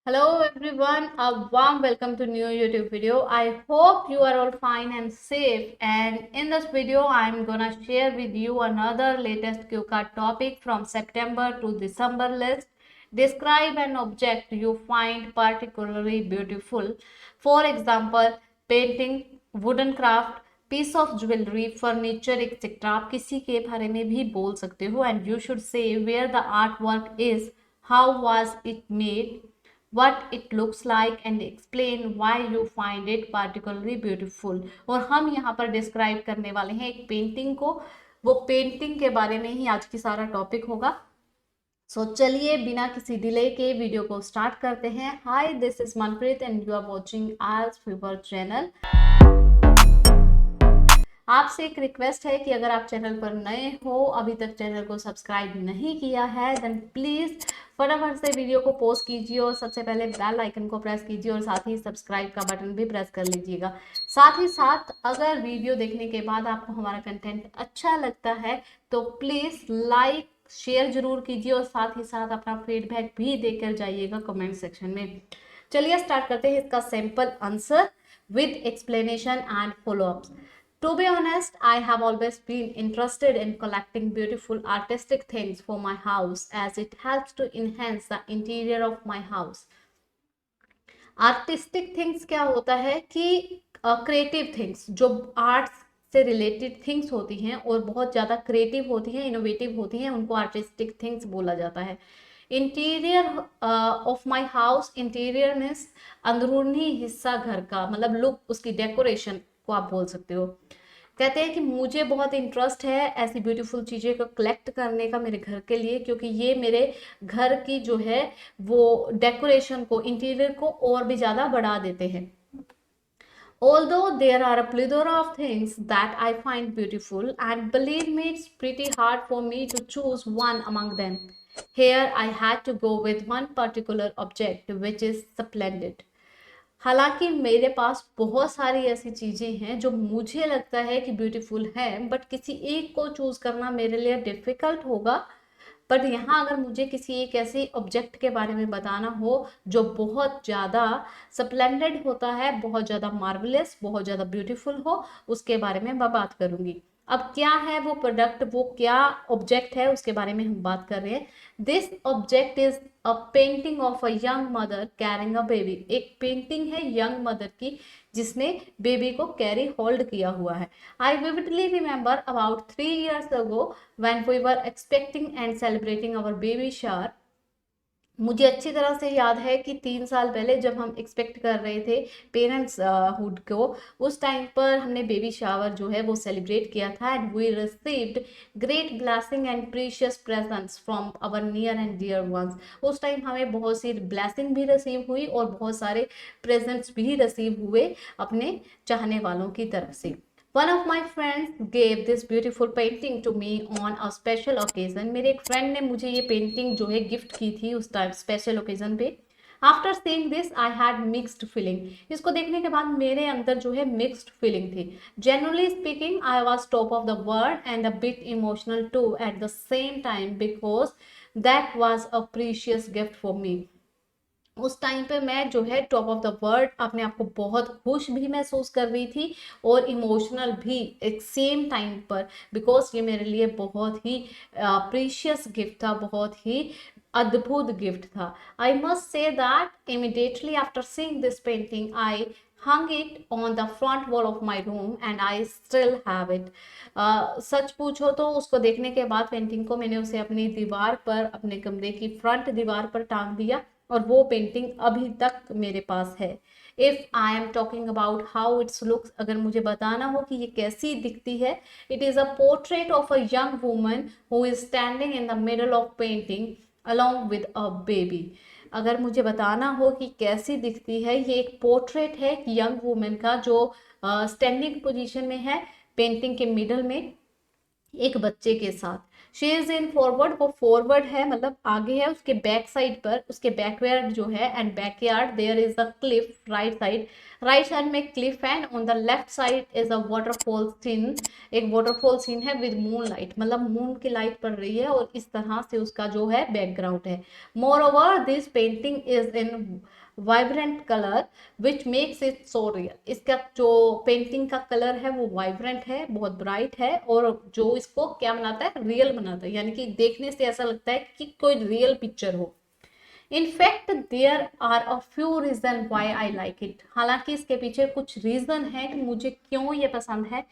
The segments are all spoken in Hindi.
Hello everyone, a warm welcome to new YouTube video. I hope you are all fine and safe, and in this video I am gonna share with you another latest cue card topic from September to December list. Describe an object you find particularly beautiful. For example, painting, wooden craft, piece of jewellery, furniture etcetera. आप किसी के बारे में भी बोल सकते हो and you should say where the art work is, how was it made, what it looks like and explain why you find it particularly beautiful. और हम यहाँ पर डिस्क्राइब करने वाले हैं एक पेंटिंग को. वो पेंटिंग के बारे में ही आज की सारा टॉपिक होगा. चलिए बिना किसी डिले के वीडियो को स्टार्ट करते हैं. Hi, this is Manpreet and you are watching आज फीवर चैनल. आपसे एक रिक्वेस्ट है कि अगर आप चैनल पर नए हो, अभी तक चैनल को सब्सक्राइब नहीं किया है, देन प्लीज फटाफट से वीडियो को पोस्ट कीजिए और सबसे पहले बेल आइकन को प्रेस कीजिए और साथ ही सब्सक्राइब का बटन भी प्रेस कर लीजिएगा. साथ ही साथ अगर वीडियो देखने के बाद आपको हमारा कंटेंट अच्छा लगता है तो प्लीज लाइक शेयर जरूर कीजिए और साथ ही साथ अपना फीडबैक भी देकर जाइएगा कमेंट सेक्शन में. चलिए स्टार्ट करते हैं इसका simple answer with explanation and follow-ups. To be honest, I have always been interested in collecting beautiful artistic things for my house as it helps to enhance the interior of my house. Artistic things क्या होता है कि creative things, जो arts से related things होती हैं और बहुत ज़्यादा creative होती हैं, innovative होती हैं, उनको artistic things बोला जाता है. Interior of my house, interior means अंदरूनी हिस्सा घर का, मतलब लुक, उसकी डेकोरेशन को आप बोल सकते हो. कहते हैं कि मुझे बहुत इंटरेस्ट है ऐसी ब्यूटीफुल चीज़ें को कलेक्ट करने का मेरे घर के लिए, क्योंकि ये मेरे घर की जो है वो डेकोरेशन को, इंटीरियर को और भी ज़्यादा बढ़ा देते हैं. Although there are a plethora of things that I find beautiful, and believe me, it's pretty hard for me to choose one among them. Here I had to go with one particular object which is splendid. हालांकि मेरे पास बहुत सारी ऐसी चीज़ें हैं जो मुझे लगता है कि ब्यूटीफुल हैं, बट किसी एक को चूज करना मेरे लिए डिफिकल्ट होगा. बट यहाँ अगर मुझे किसी एक ऐसे ऑब्जेक्ट के बारे में बताना हो जो बहुत ज़्यादा स्प्लेंडेड होता है, बहुत ज़्यादा मार्वलस, बहुत ज़्यादा ब्यूटीफुल हो, उसके बारे में मैं बात करूँगी. अब क्या है वो प्रोडक्ट, वो क्या ऑब्जेक्ट है, उसके बारे में हम बात कर रहे हैं. This object is a painting of a young mother carrying a baby. एक पेंटिंग है यंग मदर की जिसने बेबी को कैरी होल्ड किया हुआ है. I vividly remember about 3 years ago when we were expecting and celebrating our baby shower. मुझे अच्छी तरह से याद है कि 3 साल पहले जब हम एक्सपेक्ट कर रहे थे पेरेंट्स हुड को, उस टाइम पर हमने बेबी शावर जो है वो सेलिब्रेट किया था. And we received great blessing and precious presents from our near and dear ones. उस टाइम हमें बहुत सी ब्लेसिंग भी रिसीव हुई और बहुत सारे प्रेजेंट्स भी रिसीव हुए अपने चाहने वालों की तरफ से. One of my friends gave this beautiful painting to me on a special occasion. मेरे एक फ्रेंड ने मुझे ये पेंटिंग जो है गिफ्ट की थी उस टाइम स्पेशल ओकेजन पे. After seeing this I had mixed feeling. इसको देखने के बाद मेरे अंदर जो है मिक्स्ड फीलिंग थी. Generally speaking I was top of the world and a bit emotional too at the same time because that was a precious gift for me. उस टाइम पे मैं जो है टॉप ऑफ द वर्ल्ड अपने आप को बहुत खुश भी महसूस कर रही थी और इमोशनल भी एक सेम टाइम पर, बिकॉज ये मेरे लिए बहुत ही प्रीशियस गिफ्ट था, बहुत ही अद्भुत गिफ्ट था. I must say that immediately after seeing this painting I hung it on the front wall of my room and I still have it. सच पूछो तो उसको देखने के बाद पेंटिंग को मैंने उसे अपनी दीवार पर, अपने कमरे की फ्रंट दीवार पर टांग दिया और वो पेंटिंग अभी तक मेरे पास है. If I am talking about how it's looks, अगर मुझे बताना हो कि ये कैसी दिखती है, it is a portrait of a young woman who is standing in the middle of painting along with a baby. अगर मुझे बताना हो कि कैसी दिखती है, ये एक पोर्ट्रेट है यंग वुमेन का जो स्टैंडिंग पोजीशन में है पेंटिंग के मिडल में एक बच्चे के साथ. शी इज इन फॉरवर्ड, वो फॉरवर्ड है मतलब आगे है, उसके बैक साइड पर, उसके बैकयार्ड जो है and backyard there is a cliff, right side में क्लिफ है, on the left side is a waterfall scene, एक वाटरफॉल सीन है विद मून लाइट, मतलब मून की लाइट पड़ रही है और इस तरह से उसका जो है बैकग्राउंड है। More over this painting is in vibrant colour which makes it so real, इसका जो पेंटिंग का कलर है वो वाइब्रेंट है, बहुत ब्राइट है, और जो इसको क्या बनाता है, रियल बनाता है, यानी कि देखने से ऐसा लगता है कि कोई रियल पिक्चर हो। In fact there are a few reason why I like it, हालांकि इसके पीछे कुछ रीजन है कि मुझे क्यों ये पसंद है।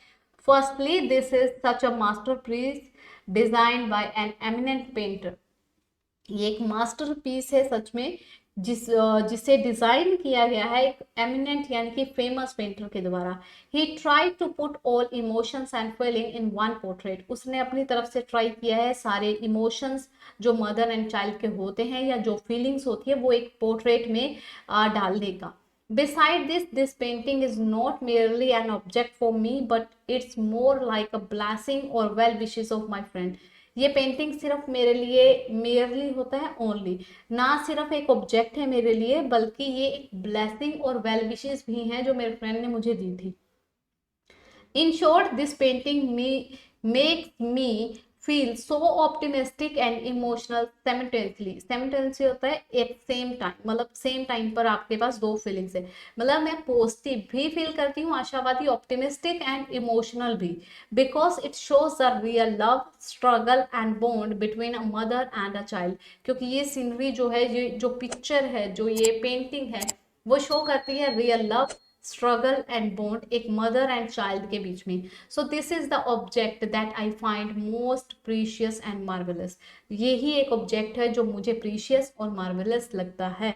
Firstly this is such a masterpiece design by an eminent painter, ये एक मास्टरपीस है सच में, जिसे डिजाइन किया गया है एक एमिनेंट यानी कि फेमस पेंटर के द्वारा। He try to put all emotions and feeling in one portrait, उसने अपनी तरफ से ट्राई किया है सारे इमोशंस जो मदर एंड चाइल्ड के होते हैं या जो फीलिंग्स होती है वो एक पोर्ट्रेट में डालने का। Beside this, this painting is not merely an object for me, but it's more like a blessing or well wishes of my friend. ये पेंटिंग सिर्फ मेरे लिए मेयरली होता है ओनली, ना सिर्फ एक ऑब्जेक्ट है मेरे लिए बल्कि ये एक ब्लेसिंग और वेल विशेस भी हैं जो मेरे फ्रेंड ने मुझे दी थी। In short this painting makes me feel so optimistic and emotional simultaneously होता है एक सेम टाइम, मतलब सेम टाइम पर आपके पास दो फीलिंग्स है, मतलब मैं पॉजिटिव भी फील करती हूँ, आशावादी, ऑप्टिमिस्टिक एंड इमोशनल भी, because it shows the real love struggle and bond between a mother and a child, क्योंकि ये सीनरी जो है, ये जो पिक्चर है, जो ये पेंटिंग है, वो शो करती है real love struggle and bond एक मदर एंड चाइल्ड के बीच में। So this is the object that I find most precious and marvellous, यही एक ऑब्जेक्ट है जो मुझे प्रीशियस और मार्वेलस लगता है।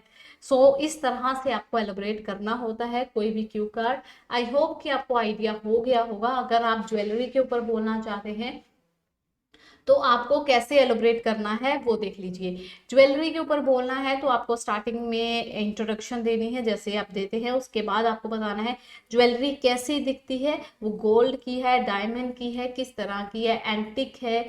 इस तरह से आपको एलोबरेट करना होता है कोई भी क्यू कार्ड। आई होप कि आपको आइडिया हो गया होगा। अगर आप ज्वेलरी के ऊपर बोलना चाहते हैं तो आपको कैसे एलोबरेट करना है वो देख लीजिए। ज्वेलरी के ऊपर बोलना है तो आपको स्टार्टिंग में इंट्रोडक्शन देनी है जैसे आप देते हैं, उसके बाद आपको बताना है ज्वेलरी कैसी दिखती है, वो गोल्ड की है, डायमंड की है, किस तरह की है, एंटिक है,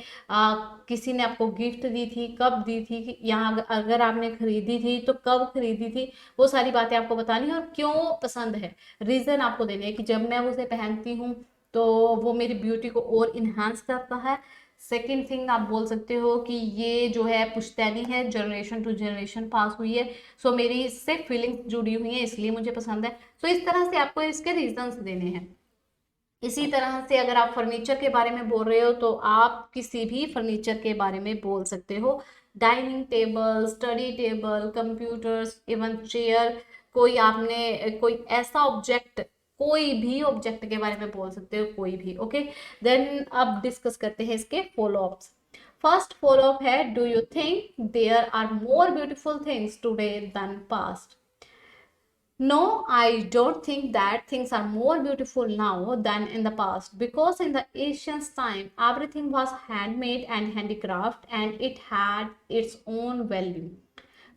किसी ने आपको गिफ्ट दी थी, कब दी थी, यहाँ अगर आपने खरीदी थी तो कब खरीदी थी, वो सारी बातें आपको बतानी है और क्यों पसंद है, रीजन आपको देने हैं कि जब मैं उसे पहनती हूँ तो वो मेरी ब्यूटी को और इन्हांस करता है। सेकेंड थिंग आप बोल सकते हो कि ये जो है पुश्तैनी है, जनरेशन टू जनरेशन पास हुई है, मेरी इससे फीलिंग्स जुड़ी हुई हैं इसलिए मुझे पसंद है। इस तरह से आपको इसके रीजंस देने हैं। इसी तरह से अगर आप फर्नीचर के बारे में बोल रहे हो तो आप किसी भी फर्नीचर के बारे में बोल सकते हो, dining table, study table, computers, even chair, कोई आपने कोई ऐसा ऑब्जेक्ट, कोई भी ऑब्जेक्ट के बारे में बोल सकते हो, कोई भी। ओके, देन अब डिस्कस करते हैं इसके follow ups. First follow up है, do you think there are more beautiful things today than past? No, I don't think that things are more beautiful now than in the past, because in the ancient time everything was handmade and handicraft and it had its own value.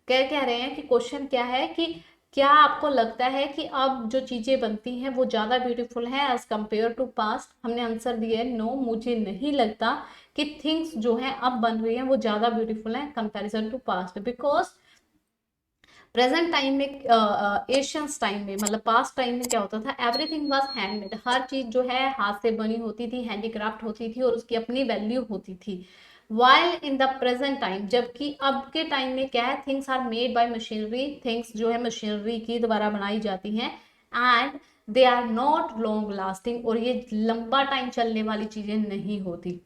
क्या कह रहे हैं कि क्वेश्चन क्या है कि क्या आपको लगता है कि अब जो चीजें बनती हैं वो ज्यादा ब्यूटीफुल हैं एज कंपेयर टू पास्ट? हमने आंसर दिया है नो, मुझे नहीं लगता कि थिंग्स जो हैं अब बन रही हैं वो ज्यादा ब्यूटीफुल हैं comparison to past, because present time में, एशियंस टाइम में, मतलब पास्ट टाइम में क्या होता था, एवरीथिंग वाज हैंडमेड, हर चीज जो है हाथ से बनी होती थी, हैंडीक्राफ्ट होती थी और उसकी अपनी वैल्यू होती थी। While in the present time, जबकि अब के टाइम में क्या है, things are made by machinery, things जो है मशीनरी की द्वारा बनाई जाती हैं and they are not long lasting, और ये लंबा टाइम चलने वाली चीजें नहीं होती।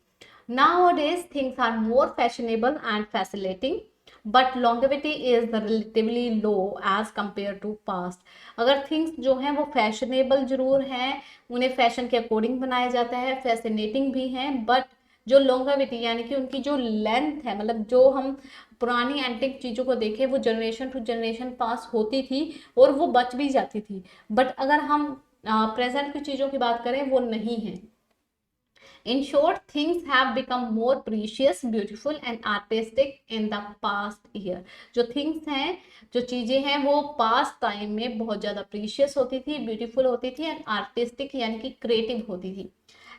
Nowadays, things are more fashionable and fascinating, but longevity is relatively low as compared to past. अगर थिंग्स जो हैं वो फैशनेबल जरूर हैं, उन्हें फैशन के अकॉर्डिंग बनाया जाता है, फैसिनेटिंग भी हैं, बट जो लॉन्गेविटी यानी कि उनकी जो लेंथ है, मतलब जो हम पुरानी एंटिक चीज़ों को देखें वो जनरेशन टू जनरेशन पास होती थी और वो बच भी जाती थी, बट अगर हम प्रेजेंट की चीज़ों की बात करें वो नहीं है। In short, things have become more precious, beautiful and artistic in the past year. जो things हैं, जो चीजें हैं वो past time में बहुत ज़्यादा precious होती थी, beautiful होती थी and artistic यानी कि creative होती थी।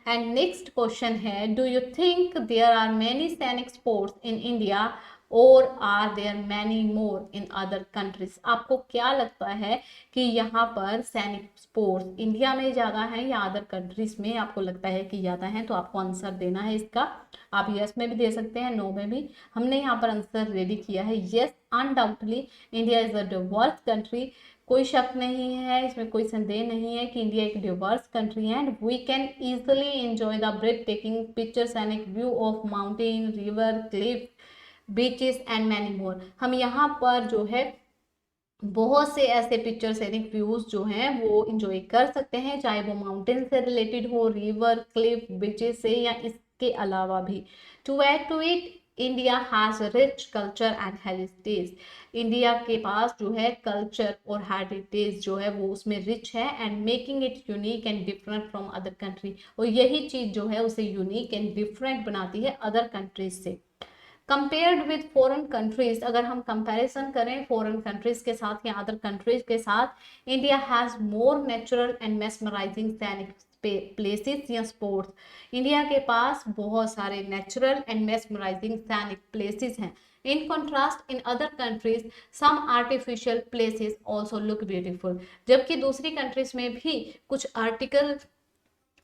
एंड नेक्स्ट क्वेश्चन है, do you think there are many scenic sports in India or are there many more in other countries? आपको क्या लगता है कि यहाँ पर सैनिक स्पोर्ट्स इंडिया में ज़्यादा है या अदर कंट्रीज में आपको लगता है कि ज़्यादा है? तो आपको आंसर देना है इसका। आप यस में भी दे सकते हैं, नो में भी। हमने यहाँ पर आंसर रेडी किया है yes, undoubtedly India is a Divers country. कोई शक नहीं है, इसमें कोई संदेह नहीं है कि इंडिया एक डिवर्स कंट्री है and we can easily enjoy the breath taking pictures and एक view of mountain, river, cliff, beaches and many more. हम यहाँ पर जो है बहुत से ऐसे पिक्चर सैनिक व्यूज जो हैं वो इंजॉय कर सकते हैं, चाहे वो माउंटेन से रिलेटेड हो, रिवर, क्लिफ, बीचेस से, या इसके अलावा भी। To add to it, India has rich culture and heritage. India के पास जो है कल्चर और हेरिटेज जो है वो उसमें रिच है and making it unique and different from other country. और यही चीज जो है उसे यूनिक एंड डिफरेंट बनाती है अदर कंट्रीज से। कंपेयर्ड विद फॉरेन कंट्रीज, अगर हम कंपैरिजन करें फॉरेन कंट्रीज के साथ या अदर कंट्रीज के साथ, India has more natural and mesmerising scenic places या स्पोर्ट्स। इंडिया के पास बहुत सारे natural and mesmerising scenic places हैं। In contrast in other countries some artificial places also look beautiful. जबकि दूसरी कंट्रीज में भी कुछ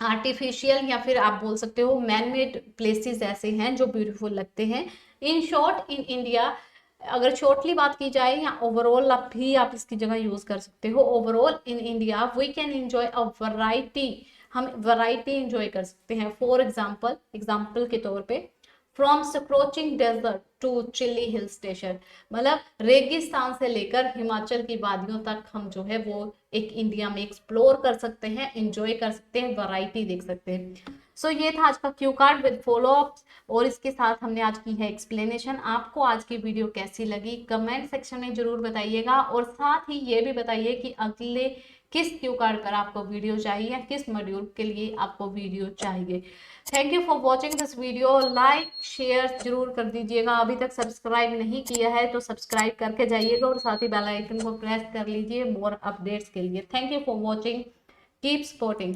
आर्टिफिशियल या फिर आप बोल सकते हो मैन मेड प्लेसेस ऐसे हैं जो ब्यूटीफुल लगते हैं। इन शॉर्ट, इन इंडिया, अगर शॉर्टली बात की जाए या ओवरऑल आप भी आप इसकी जगह यूज कर सकते हो, overall in India we can enjoy a variety, हम वैरायटी एंजॉय कर सकते हैं। फॉर एग्जाम्पल के तौर पे, from scorching desert to chilly hill station, मतलब रेगिस्तान से लेकर हिमाचल की वादियों तक हम जो है वो एक इंडिया में एक्सप्लोर कर सकते हैं, एंजॉय कर सकते हैं, वैरायटी देख सकते हैं। सो ये था आज का Q card with follow ups और इसके साथ हमने आज की है एक्सप्लेनेशन। आपको आज की वीडियो कैसी लगी कमेंट सेक्शन में जरूर बताइएगा और साथ ही ये भी बताइए कि अगले किस क्यू कार्ड पर आपको वीडियो चाहिए या किस मॉड्यूल के लिए आपको वीडियो चाहिए। Thank you for watching this video. Like share जरूर कर दीजिएगा। अभी तक सब्सक्राइब नहीं किया है तो सब्सक्राइब करके जाइएगा और साथ ही बेल आइकन को प्रेस कर लीजिए मोर अपडेट्स के लिए। Thank you for watching, keep supporting.